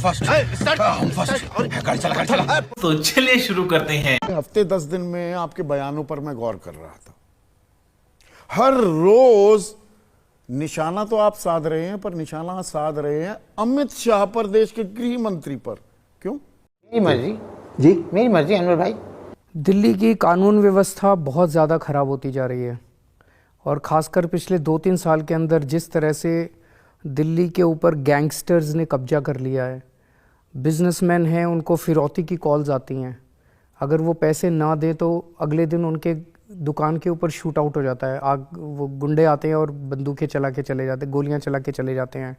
गाड़ी चला। तो चलिए शुरू करते हैं। हफ्ते 10 दिन में आपके बयानों पर मैं गौर कर रहा था। हर रोज निशाना तो आप साध रहे हैं, पर निशाना साध रहे हैं अमित शाह पर, देश के गृह मंत्री पर। क्यों? मेरी मर्जी जी, मेरी मर्जी अनवर भाई। दिल्ली की कानून व्यवस्था बहुत ज़्यादा ख़राब होती जा रही है और ख़ासकर पिछले 2-3 साल के अंदर जिस तरह से दिल्ली के ऊपर गैंगस्टर्स ने कब्जा कर लिया है। बिजनेसमैन हैं, उनको फिरौती की कॉल्स आती हैं, अगर वो पैसे ना दें तो अगले दिन उनके दुकान के ऊपर शूट आउट हो जाता है। वो गुंडे आते हैं और बंदूकें चला के चले जाते हैं, गोलियां चला के चले जाते हैं।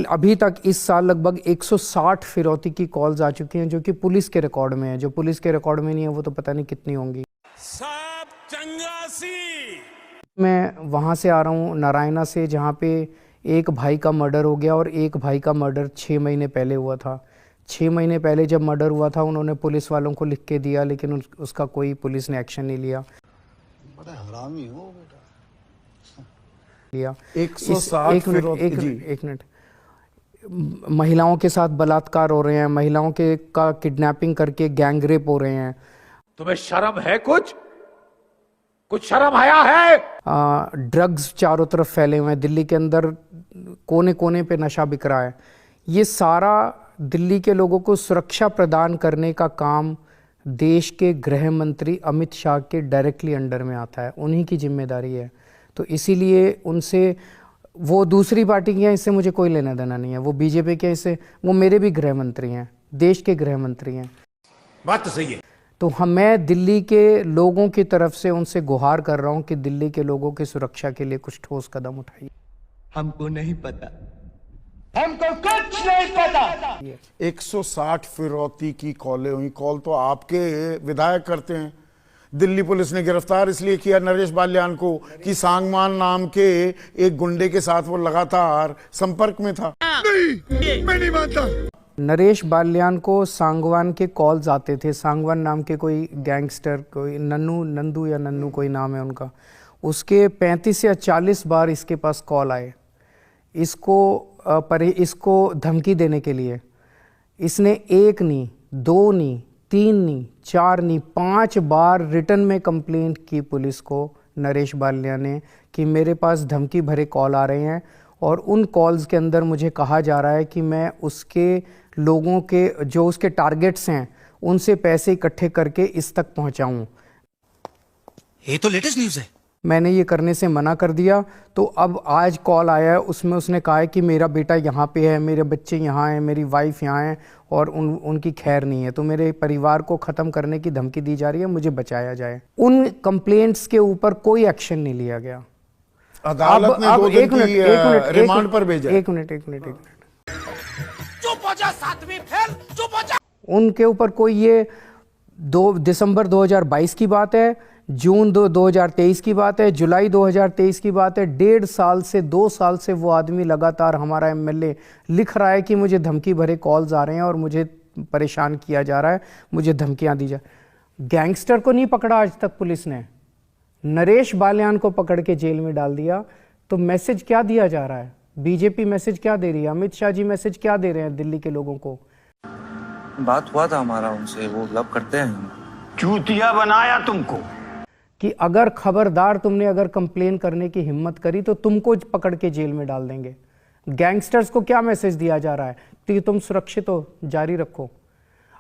अभी तक इस साल लगभग 160 फिरौती की कॉल्स आ चुकी हैं, जो कि पुलिस के रिकॉर्ड में है। जो पुलिस के रिकॉर्ड में नहीं है वो तो पता नहीं कितनी होंगी। मैं वहाँ से आ रहा हूँ, नारायणा से, जहाँ पे एक भाई का मर्डर हो गया और एक भाई का मर्डर 6 महीने पहले हुआ था। 6 महीने पहले जब मर्डर हुआ था उन्होंने पुलिस वालों को लिख के दिया, लेकिन उसका कोई पुलिस ने एक्शन नहीं लिया। बड़ा हरामी हो बेटा। लिया 160 एक मिनट। महिलाओं के साथ बलात्कार हो रहे हैं, महिलाओं के का किडनैपिंग करके गैंग रेप हो रहे हैं। तुम्हें शर्म है? कुछ शर्म आया है? ड्रग्स चारों तरफ फैले हुए हैं, दिल्ली के अंदर कोने कोने पे नशा बिक रहा है। ये सारा दिल्ली के लोगों को सुरक्षा प्रदान करने का काम देश के गृह मंत्री अमित शाह के डायरेक्टली अंडर में आता है, उन्हीं की जिम्मेदारी है। तो इसीलिए उनसे, वो दूसरी पार्टी की हैं, इससे मुझे कोई लेना देना नहीं है। वो बीजेपी के, इससे वो मेरे भी गृह मंत्री हैं, देश के गृह मंत्री हैं। बात तो सही है। तो मैं दिल्ली के लोगों की तरफ से उनसे गुहार कर रहा हूं कि दिल्ली के लोगों की सुरक्षा के लिए कुछ ठोस कदम उठाइए। हमको नहीं पता, हमको कुछ नहीं पता। 160 फिरौती की कॉलें हुई। कॉल तो आपके विधायक करते हैं। दिल्ली पुलिस ने गिरफ्तार इसलिए किया नरेश बाल्यान को कि सांगवान नाम के एक गुंडे के साथ वो लगातार संपर्क में था। नहीं, मैं नहीं मानता। नरेश बाल्यान को सांगवान के कॉल्स आते थे। सांगवान नाम के कोई गैंगस्टर, कोई नन्नू कोई नाम है उनका, उसके 35 या 40 बार इसके पास कॉल आए इसको धमकी देने के लिए। इसने 1 नहीं, 2 नहीं, 3 नहीं, 4 नहीं, 5 बार रिटर्न में कंप्लेंट की पुलिस को नरेश बाल्या ने कि मेरे पास धमकी भरे कॉल आ रहे हैं और उन कॉल्स के अंदर मुझे कहा जा रहा है कि मैं उसके लोगों के, जो उसके टारगेट्स हैं, उनसे पैसे इकट्ठे करके इस तक पहुंचाऊं। ये तो लेटेस्ट न्यूज़ है। मैंने ये करने से मना कर दिया। तो अब आज कॉल आया है, उसमें उसने कहा है कि मेरा बेटा यहाँ पे है, मेरे बच्चे यहाँ हैं, मेरी वाइफ यहाँ है और उनकी खैर नहीं है, तो मेरे परिवार को ख़त्म करने की धमकी दी जा रही है, मुझे बचाया जाए। उन कंप्लेंट्स के ऊपर कोई एक्शन नहीं लिया गया। अदालत ने 2 दिन की रिमांड पर भेजा। एक मिनट। उनके ऊपर कोई, ये 2 दिसंबर 2022 की बात है, जून 2023 की बात है, जुलाई 2023 की बात है। 1.5 साल से 2 साल से वो आदमी लगातार, हमारा एमएलए लिख रहा है कि मुझे धमकी भरे कॉल्स आ रहे हैं और मुझे परेशान किया जा रहा है, मुझे धमकियां दी जा। गैंगस्टर को नहीं पकड़ा आज तक पुलिस ने, नरेश बाल्यान को पकड़ के जेल में डाल दिया। तो मैसेज क्या दिया जा रहा है? बीजेपी मैसेज क्या दे रही है? अमित शाह जी मैसेज क्या दे रहे हैं दिल्ली के लोगों को? बात हुआ था हमारा उनसे, वो लव करते हैं। चूतिया बनाया तुमको कि अगर खबरदार तुमने अगर कंप्लेन करने की हिम्मत करी तो तुमको पकड़ के जेल में डाल देंगे। गैंगस्टर्स को क्या मैसेज दिया जा रहा है कि तुम सुरक्षित हो, जारी रखो।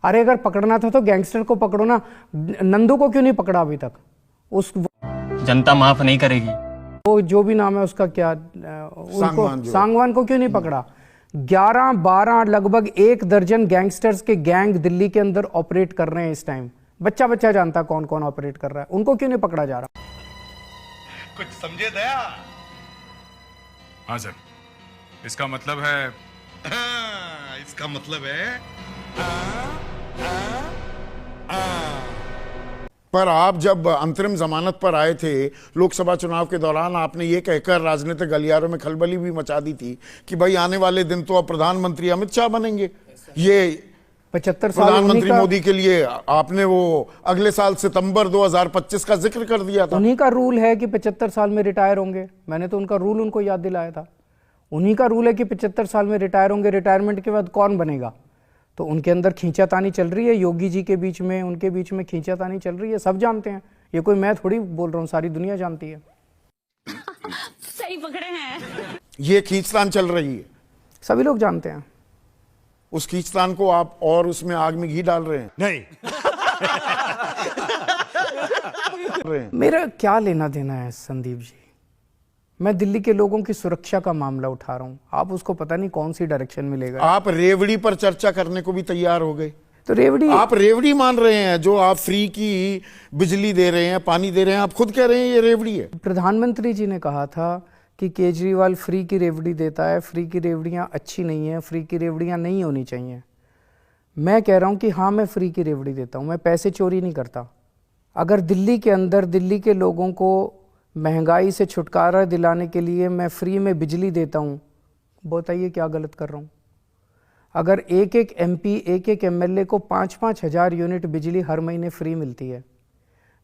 अरे अगर पकड़ना था तो गैंगस्टर को पकड़ो ना। नंदू को क्यों नहीं पकड़ा अभी तक? उस जनता माफ नहीं करेगी। वो जो भी नाम है उसका, क्या उनको, सांगवान को क्यों नहीं पकड़ा? 11-12 लगभग 1 दर्जन गैंगस्टर्स के गैंग दिल्ली के अंदर ऑपरेट कर रहे हैं इस टाइम। बच्चा जानता कौन कौन ऑपरेट कर रहा है, उनको क्यों नहीं पकड़ा जा रहा? कुछ समझे दया? हाँ सर, इसका मतलब है, इसका मतलब है पर आप जब अंतरिम जमानत पर आए थे लोकसभा चुनाव के दौरान, आपने ये कहकर राजनीतिक गलियारों में खलबली भी मचा दी थी कि भाई आने वाले दिन तो अब प्रधानमंत्री अमित शाह बनेंगे। ये 75 साल प्रधानमंत्री मोदी के लिए आपने वो अगले साल सितंबर 2025 का जिक्र कर दिया था। उन्हीं का रूल है कि 75 साल में रिटायर होंगे। मैंने तो उनका रूल उनको याद दिलाया था। उन्हीं का रूल है कि 75 साल में रिटायर होंगे, रिटायरमेंट के बाद कौन बनेगा। तो उनके अंदर खींचातानी चल रही है, योगी जी के बीच में, उनके बीच में खींचातानी चल रही है, सब जानते हैं। ये कोई मैं थोड़ी बोल रहा हूँ, सारी दुनिया जानती है। सही पकड़े हैं। ये खींचतान चल रही है, सभी लोग जानते हैं। उस खींचतान को आप और उसमें आग में घी डाल रहे हैं। नहीं। मेरा क्या लेना देना है संदीप जी, मैं दिल्ली के लोगों की सुरक्षा का मामला उठा रहा हूं, आप उसको पता नहीं कौन सी डायरेक्शन में ले गए। आप रेवड़ी पर चर्चा करने को भी तैयार हो गए। तो रेवड़ी, आप रेवड़ी मान रहे हैं, जो आप फ्री की बिजली दे रहे हैं, पानी दे रहे हैं, आप खुद कह रहे हैं ये रेवड़ी है। प्रधानमंत्री जी ने कहा था कि केजरीवाल फ्री की रेवड़ी देता है, फ्री की रेवड़ियां अच्छी नहीं है, फ्री की रेवड़ियां नहीं होनी चाहिए। मैं कह रहा हूं कि हाँ, मैं फ्री की रेवड़ी देता हूं, मैं पैसे चोरी नहीं करता। अगर दिल्ली के अंदर दिल्ली के लोगों को महंगाई से छुटकारा दिलाने के लिए मैं फ्री में बिजली देता हूं, बताइए क्या गलत कर रहा हूं। अगर एक एक एमपी, एक एक एमएलए को 5-5 हज़ार यूनिट बिजली हर महीने फ्री मिलती है,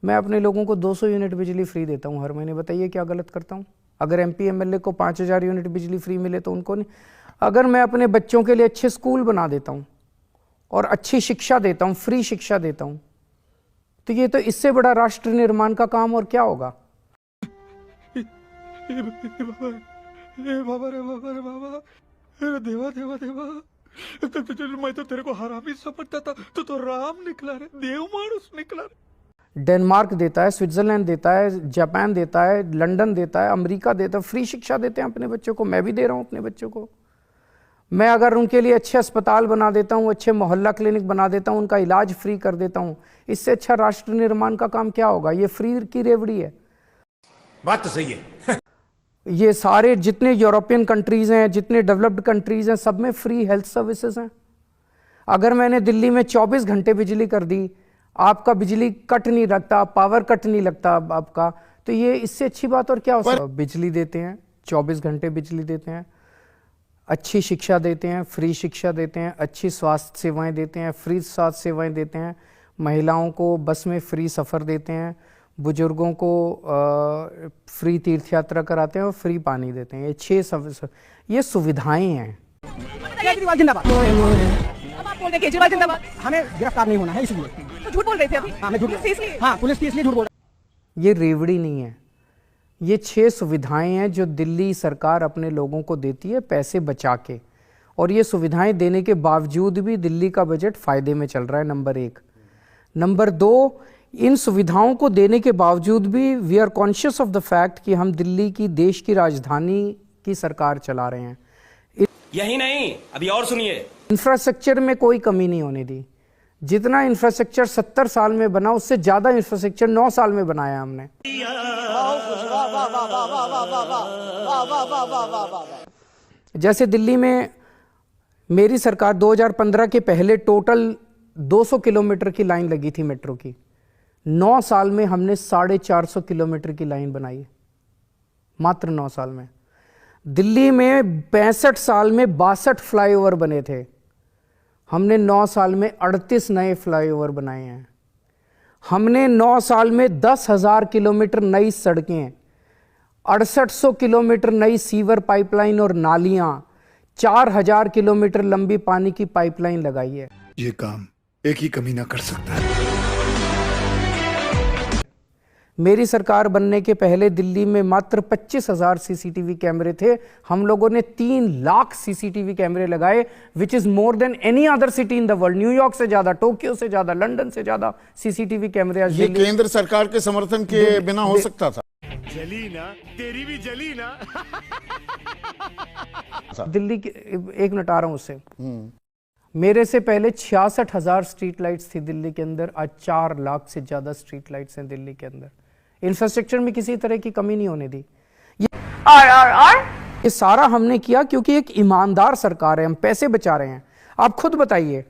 मैं अपने लोगों को 200 यूनिट बिजली फ्री देता हूं हर महीने, बताइए क्या गलत करता हूं। अगर एमपी एमएलए को 5,000 यूनिट बिजली फ्री मिले तो उनको नहीं। अगर मैं अपने बच्चों के लिए अच्छे स्कूल बना देता हूं और अच्छी शिक्षा देता हूं, फ्री शिक्षा देता हूं, तो ये तो इससे बड़ा राष्ट्र निर्माण का काम और क्या होगा। मैं तो तेरे को हरामी समझता था, तो राम निकला रे, देव मानुस निकला रे। डेनमार्क देता है, स्विट्जरलैंड देता है, जापान देता है, लंदन देता है, अमेरिका देता है, फ्री शिक्षा देते हैं अपने बच्चों को। मैं भी दे रहा हूं अपने बच्चों को। मैं अगर उनके लिए अच्छे अस्पताल बना देता हूं, अच्छे मोहल्ला क्लिनिक बना देता हूं, उनका इलाज फ्री कर देता हूं, इससे अच्छा राष्ट्र निर्माण का काम क्या होगा। ये फ्री की रेवड़ी है। बात तो सही है। ये सारे जितने यूरोपियन कंट्रीज हैं, जितने डेवलप्ड कंट्रीज हैं, सब में फ्री हेल्थ सर्विसेज हैं। अगर मैंने दिल्ली में 24 घंटे बिजली कर दी, आपका बिजली कट नहीं लगता, पावर कट नहीं लगता आपका, तो ये इससे अच्छी बात और क्या हो सकती है। बिजली देते हैं, 24 घंटे बिजली देते हैं, अच्छी शिक्षा देते हैं, फ्री शिक्षा देते हैं, अच्छी स्वास्थ्य सेवाएं देते हैं, फ्री स्वास्थ्य सेवाएं देते हैं, महिलाओं को बस में फ्री सफ़र देते हैं, बुजुर्गों को फ्री तीर्थ यात्रा कराते हैं और फ्री पानी देते हैं। ये सुविधाएं हैं। केजरीवाल जिंदाबाद। अब आप बोल रहे हैं केजरीवाल जिंदाबाद, हमें गिरफ्तार नहीं होना है इसलिए। तो झूठ बोल रहे थे अभी। हाँ, मैं झूठ इसलिए, हाँ, पुलिस की इसलिए झूठ बोल रहा। ये रेवड़ी नहीं है, ये 6 सुविधाएं हैं जो दिल्ली सरकार अपने लोगों को देती है पैसे बचा के, और ये सुविधाएं देने के बावजूद भी दिल्ली का बजट फायदे में चल रहा है, नंबर 1। नंबर 2, इन सुविधाओं को देने के बावजूद भी we are conscious of the fact कि हम दिल्ली की देश की राजधानी की सरकार चला रहे हैं। यही नहीं, अभी और सुनिए। इंफ्रास्ट्रक्चर में कोई कमी नहीं होने दी। जितना इंफ्रास्ट्रक्चर 70 साल में बना, उससे ज्यादा इंफ्रास्ट्रक्चर 9 साल में बनाया हमने। जैसे दिल्ली में मेरी सरकार 2015 के पहले टोटल 200 किलोमीटर की लाइन लगी थी मेट्रो की। 9 साल में हमने 450 किलोमीटर की लाइन बनाई, मात्र 9 साल में। दिल्ली में 65 साल में 62 फ्लाईओवर बने थे, हमने 9 साल में 38 नए फ्लाईओवर बनाए हैं। हमने 9 साल में 10,000 किलोमीटर नई सड़कें, 6800 किलोमीटर नई सीवर पाइपलाइन और नालियां, 4000 किलोमीटर लंबी पानी की पाइपलाइन लगाई है। ये काम एक ही कमीना कर सकता है। मेरी सरकार बनने के पहले दिल्ली में मात्र 25,000 सीसीटीवी कैमरे थे, हम लोगों ने 3 लाख सीसीटीवी कैमरे लगाए, which is more than any other city in the world. New York से ज्यादा, टोक्यो से ज्यादा, लंदन से ज्यादा सीसीटीवी कैमरे। ये केंद्र सरकार के समर्थन के बिना हो सकता था। जली ना, तेरी भी जली ना। दिल्ली की एक मिनट आ रहा हूं उससे। मेरे से पहले 66,000 स्ट्रीट लाइट्स थी दिल्ली के अंदर, आज 4 लाख से ज्यादा स्ट्रीट लाइट्स हैं दिल्ली के अंदर। इंफ्रास्ट्रक्चर में किसी तरह की कमी नहीं होने दी। ये सारा हमने किया क्योंकि एक ईमानदार सरकार है, हम पैसे बचा रहे हैं। आप खुद बताइए,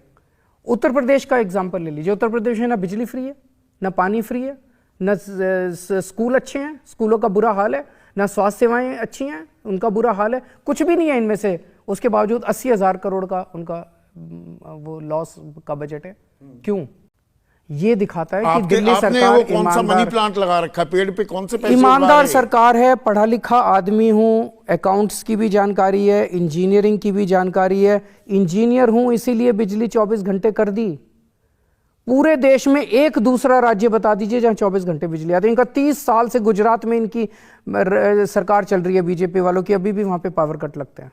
उत्तर प्रदेश का एग्जांपल ले लीजिए। उत्तर प्रदेश में ना बिजली फ्री है, ना पानी फ्री है, ना स्कूल अच्छे हैं, स्कूलों का बुरा हाल है, ना स्वास्थ्य सेवाएं अच्छी हैं, उनका बुरा हाल है, कुछ भी नहीं है इनमें से। उसके बावजूद 80,000 करोड़ का उनका वो लॉस का बजट है। क्यों? ये दिखाता है कि आपके दिल्ली आपने सरकार वो कौन सा मनी प्लांट लगा रखा है, पेड़ पे कौन से पैसे उगा ईमानदार रहे हैं? सरकार है, पढ़ा लिखा आदमी हूँ, अकाउंट्स की भी जानकारी है, इंजीनियरिंग की भी जानकारी है, इंजीनियर हूँ इसीलिए बिजली 24 घंटे कर दी। पूरे देश में एक दूसरा राज्य बता दीजिए जहां 24 घंटे बिजली आती है। इनका 30 साल से गुजरात में इनकी सरकार चल रही है बीजेपी वालों की, अभी भी वहां पे पावर कट लगते हैं।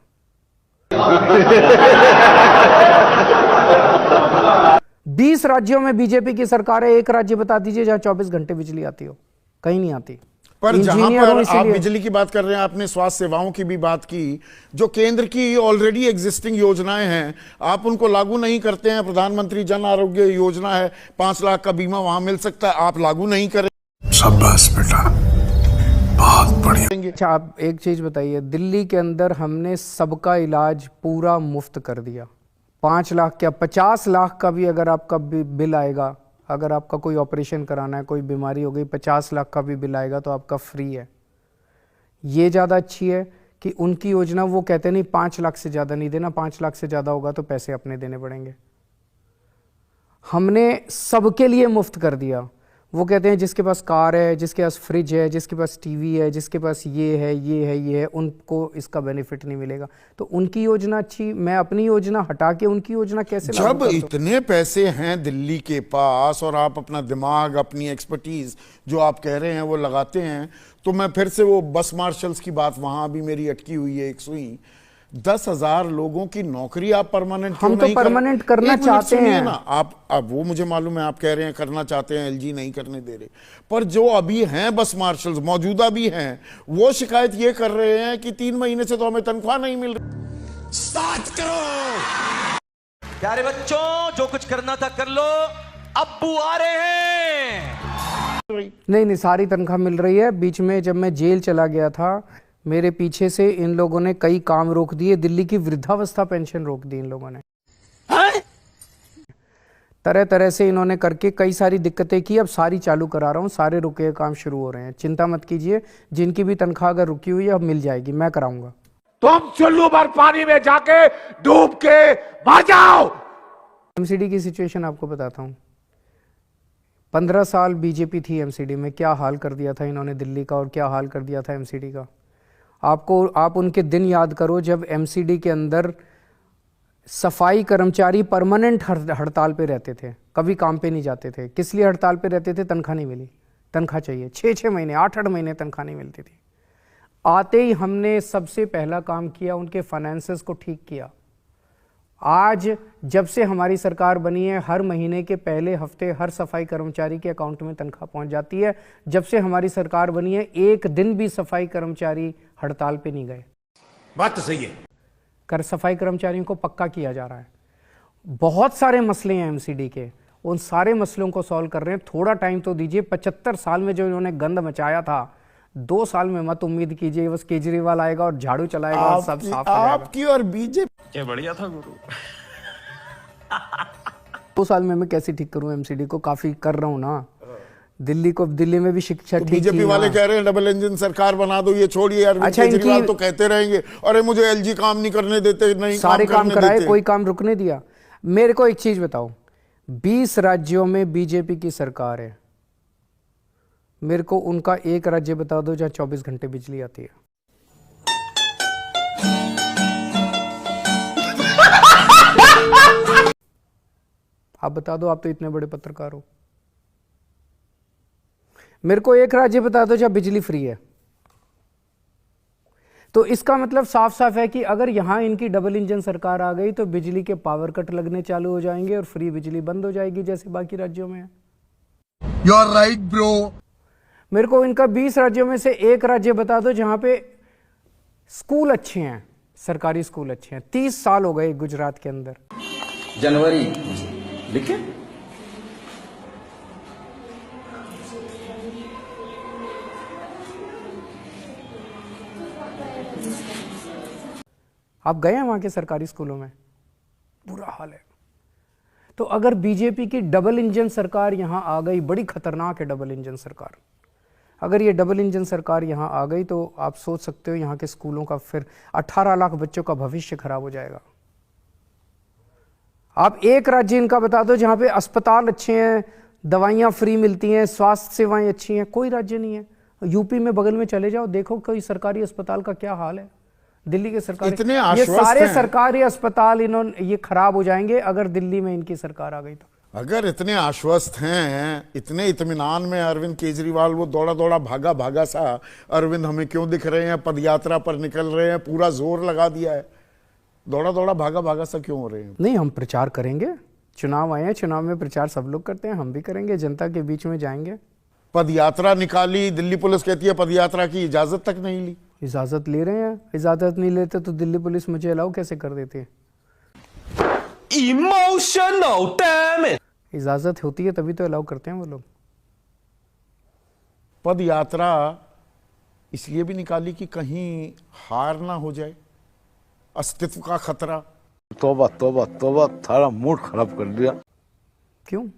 20 राज्यों में बीजेपी की सरकार है, एक राज्य बता दीजिए जहां 24 घंटे बिजली आती हो, कहीं नहीं आती। पर जहां इंजीनियर पर हूं आप इसीलिए। बिजली की बात कर रहे हैं, आपने स्वास्थ्य सेवाओं की भी बात की, जो केंद्र की ऑलरेडी एग्जिस्टिंग योजनाएं हैं, आप उनको लागू नहीं करते हैं। प्रधानमंत्री जन आरोग्य योजना है, 5 लाख का बीमा वहां मिल सकता है, आप लागू नहीं करें। शाबाश बेटा, बहुत बढ़िया। अच्छा, आप एक चीज बताइए, दिल्ली के अंदर हमने सबका इलाज पूरा मुफ्त कर दिया। 5 लाख क्या 50 लाख का भी अगर आपका बिल आएगा, अगर आपका कोई ऑपरेशन कराना है, कोई बीमारी हो गई, 50 लाख का भी बिल आएगा तो आपका फ्री है। ये ज़्यादा अच्छी है कि उनकी योजना वो कहते नहीं 5 लाख से ज़्यादा नहीं देना, 5 लाख से ज़्यादा होगा तो पैसे अपने देने पड़ेंगे। हमने सबके लिए मुफ्त कर दिया। वो कहते हैं जिसके पास कार है, जिसके पास फ्रिज है, जिसके पास टीवी है, जिसके पास ये है, ये है, ये है, उनको इसका बेनिफिट नहीं मिलेगा। तो उनकी योजना अच्छी, मैं अपनी योजना हटा के उनकी योजना कैसे लागू जब कर दूं? इतने पैसे हैं दिल्ली के पास और आप अपना दिमाग, अपनी एक्सपर्टीज जो आप कह रहे हैं वो लगाते हैं, तो मैं फिर से वो बस मार्शल्स की बात वहां भी मेरी अटकी हुई है एक सुई। 10,000 लोगों की नौकरी आप परमानेंट हम तो परमानेंट करना चाहते हैं ना। आप अब वो मुझे मालूम है आप कह रहे हैं करना चाहते हैं, एलजी नहीं करने दे रहे, पर जो अभी हैं बस मार्शल्स मौजूदा भी हैं, वो शिकायत ये कर रहे हैं कि 3 महीने से तो हमें तनख्वाह नहीं मिल रही। स्टार्ट करो प्यारे बच्चों, जो कुछ करना था कर लो, अब्बू आ रहे हैं। नहीं, सारी तनख्वाह मिल रही है। बीच में जब मैं जेल चला गया था, मेरे पीछे से इन लोगों ने कई काम रोक दिए। दिल्ली की वृद्धावस्था पेंशन रोक दी इन लोगों ने। तरह तरह से इन्होंने करके कई सारी दिक्कतें की। अब सारी चालू करा रहा हूँ, सारे रुके हुए काम शुरू हो रहे हैं। चिंता मत कीजिए, जिनकी भी तनख्वाह अगर रुकी हुई है अब मिल जाएगी, मैं कराऊंगा। तुम चुल्लू भर पानी में जाके डूब के मर जाओ। एमसीडी की सिचुएशन आपको बताता हूँ। 15 साल बीजेपी थी एमसीडी में, क्या हाल कर दिया था इन्होंने दिल्ली का और क्या हाल कर दिया था एमसीडी का। आप उनके दिन याद करो जब एमसीडी के अंदर सफाई कर्मचारी परमानेंट हड़ताल पे रहते थे, कभी काम पे नहीं जाते थे। किस लिए हड़ताल पे रहते थे? तनख्वाह नहीं मिली, तनख्वाह चाहिए। 6-6 महीने, 8-8 महीने तनख्वाह नहीं मिलती थी। आते ही हमने सबसे पहला काम किया, उनके फाइनेंसेस को ठीक किया। आज जब से हमारी सरकार बनी है, हर महीने के पहले हफ्ते हर सफाई कर्मचारी के अकाउंट में तनख्वाह पहुंच जाती है। जब से हमारी सरकार बनी है, एक दिन भी सफाई कर्मचारी हड़ताल पे नहीं गए। बात तो सही है। सफाई कर्मचारियों को पक्का किया जा रहा है। बहुत सारे मसले हैं एमसीडी के, उन सारे मसलों को सॉल्व कर रहे हैं। थोड़ा टाइम तो दीजिए। 75 साल में जो इन्होंने गंद मचाया था, 2 साल में मत उम्मीद कीजिए बस केजरीवाल आएगा और झाड़ू चलाएगा और सब साफ हो जाएगा। आपकी और बीजेपी क्या बढ़िया था गुरु। 2 साल में मैं कैसे ठीक करूं एमसीडी को? काफी कर रहा हूं ना। दिल्ली में भी शिक्षा ठीक बीजेपी वाले कह रहे हैं डबल इंजन सरकार बना दो। ये छोड़िए यार, अच्छा, केजरीवाल तो कहते रहेंगे अरे मुझे एलजी काम नहीं करने देते, नहीं सारे काम कराए, देते। कोई काम रुकने दिया? मेरे को एक चीज बताओ, 20 राज्यों में बीजेपी की सरकार है, मेरे को उनका एक राज्य बता दो जहां 24 घंटे बिजली आती है। आप बता दो, आप तो इतने बड़े पत्रकार हो। मेरे को एक राज्य बता दो जहां बिजली फ्री है। तो इसका मतलब साफ साफ है कि अगर यहां इनकी डबल इंजन सरकार आ गई तो बिजली के पावर कट लगने चालू हो जाएंगे और फ्री बिजली बंद हो जाएगी जैसे बाकी राज्यों में है। You are right bro. मेरे को इनका 20 राज्यों में से एक राज्य बता दो जहां पे स्कूल अच्छे हैं, सरकारी स्कूल अच्छे हैं। 30 साल हो गए गुजरात के अंदर। जनवरी लिखे। आप गए हैं वहां के सरकारी स्कूलों में? बुरा हाल है। तो अगर बीजेपी की डबल इंजन सरकार यहां आ गई, बड़ी खतरनाक है डबल इंजन सरकार। अगर ये डबल इंजन सरकार यहां आ गई तो आप सोच सकते हो यहां के स्कूलों का फिर 18 लाख बच्चों का भविष्य खराब हो जाएगा। आप एक राज्य इनका बता दो जहां पे अस्पताल अच्छे हैं, दवाइयाँ फ्री मिलती हैं, स्वास्थ्य सेवाएं अच्छी हैं, कोई राज्य नहीं है। यूपी में बगल में चले जाओ, देखो कोई सरकारी अस्पताल का क्या हाल है। दिल्ली के सरकारी इतने ये आश्वस्त सारे हैं। सरकारी अस्पताल इन्होंने ये खराब हो जाएंगे अगर दिल्ली में इनकी सरकार आ गई तो। अगर इतने आश्वस्त हैं, इतने इत्मीनान में अरविंद केजरीवाल, वो दौड़ा दौड़ा भागा भागा सा अरविंद हमें क्यों दिख रहे हैं, पदयात्रा पर निकल रहे हैं, पूरा जोर लगा दिया है, दौड़ा दौड़ा भागा भागा सा क्यों हो रहे हैं? नहीं, हम प्रचार करेंगे, चुनाव आए हैं, चुनाव में प्रचार सब लोग करते हैं, हम भी करेंगे, जनता के बीच में जाएंगे। पदयात्रा निकाली, दिल्ली पुलिस कहती है पदयात्रा की इजाजत तक नहीं ली। इजाजत ले रहे हैं, इजाजत नहीं लेते तो दिल्ली पुलिस मुझे अलाउ कैसे कर देती है? Emotional damage. इजाजत होती है तभी तो अलाउ करते हैं वो लोग। पद यात्रा इसलिए भी निकाली कि कहीं हार ना हो जाए, अस्तित्व का खतरा। तौबा तौबा तौबा, सारा मूड खराब कर दिया। क्यों?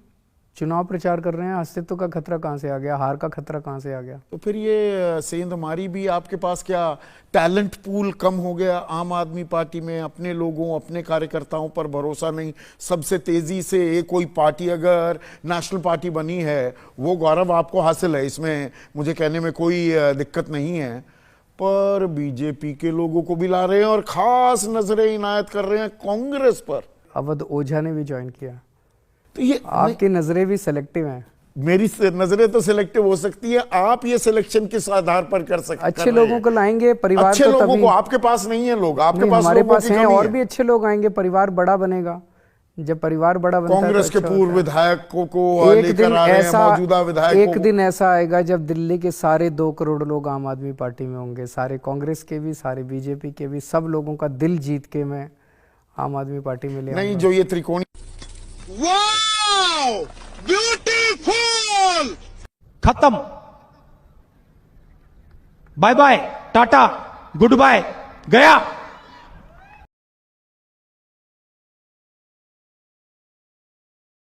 चुनाव प्रचार कर रहे हैं, अस्तित्व का खतरा कहां से आ गया, हार का खतरा कहां से आ गया? तो फिर ये सेंध हमारी भी, आपके पास क्या टैलेंट पूल कम हो गया आम आदमी पार्टी में? अपने लोगों, अपने कार्यकर्ताओं पर भरोसा नहीं। सबसे तेजी से कोई पार्टी अगर नेशनल पार्टी बनी है, वो गौरव आपको हासिल है, इसमें मुझे कहने में कोई दिक्कत नहीं है, पर बीजेपी के लोगों को भी ला रहे हैं और खास नजरें इनायत कर रहे हैं कांग्रेस पर। अवध ओझा ने भी ज्वाइन किया। तो ये आपकी नजरें भी सिलेक्टिव हैं। मेरी नजरें तो सिलेक्टिव हो सकती है, आप ये सिलेक्शन किस आधार पर कर सकते हैं? अच्छे लोगों को लाएंगे, परिवार अच्छे तो लोगों तभी... को आपके पास नहीं है लोग, आपके पास हमारे लोगों पास की हैं, कमी और है। भी अच्छे लोग आएंगे, परिवार बड़ा बनेगा। जब परिवार बड़ा बनता है कांग्रेस तो के अच्छा पूर्व होता है। विधायकों को लेकर आ रहे हैं, मौजूदा विधायकों एक दिन ऐसा आएगा जब दिल्ली के सारे 2 करोड़ लोग आम आदमी पार्टी में होंगे, सारे कांग्रेस के भी, सारे बीजेपी के भी, सब लोगों का दिल जीत के मैं आम आदमी पार्टी में ले नहीं, जो ये त्रिकोणी ब्यूटीफुल। खत्म, bye bye, tata, goodbye, गया।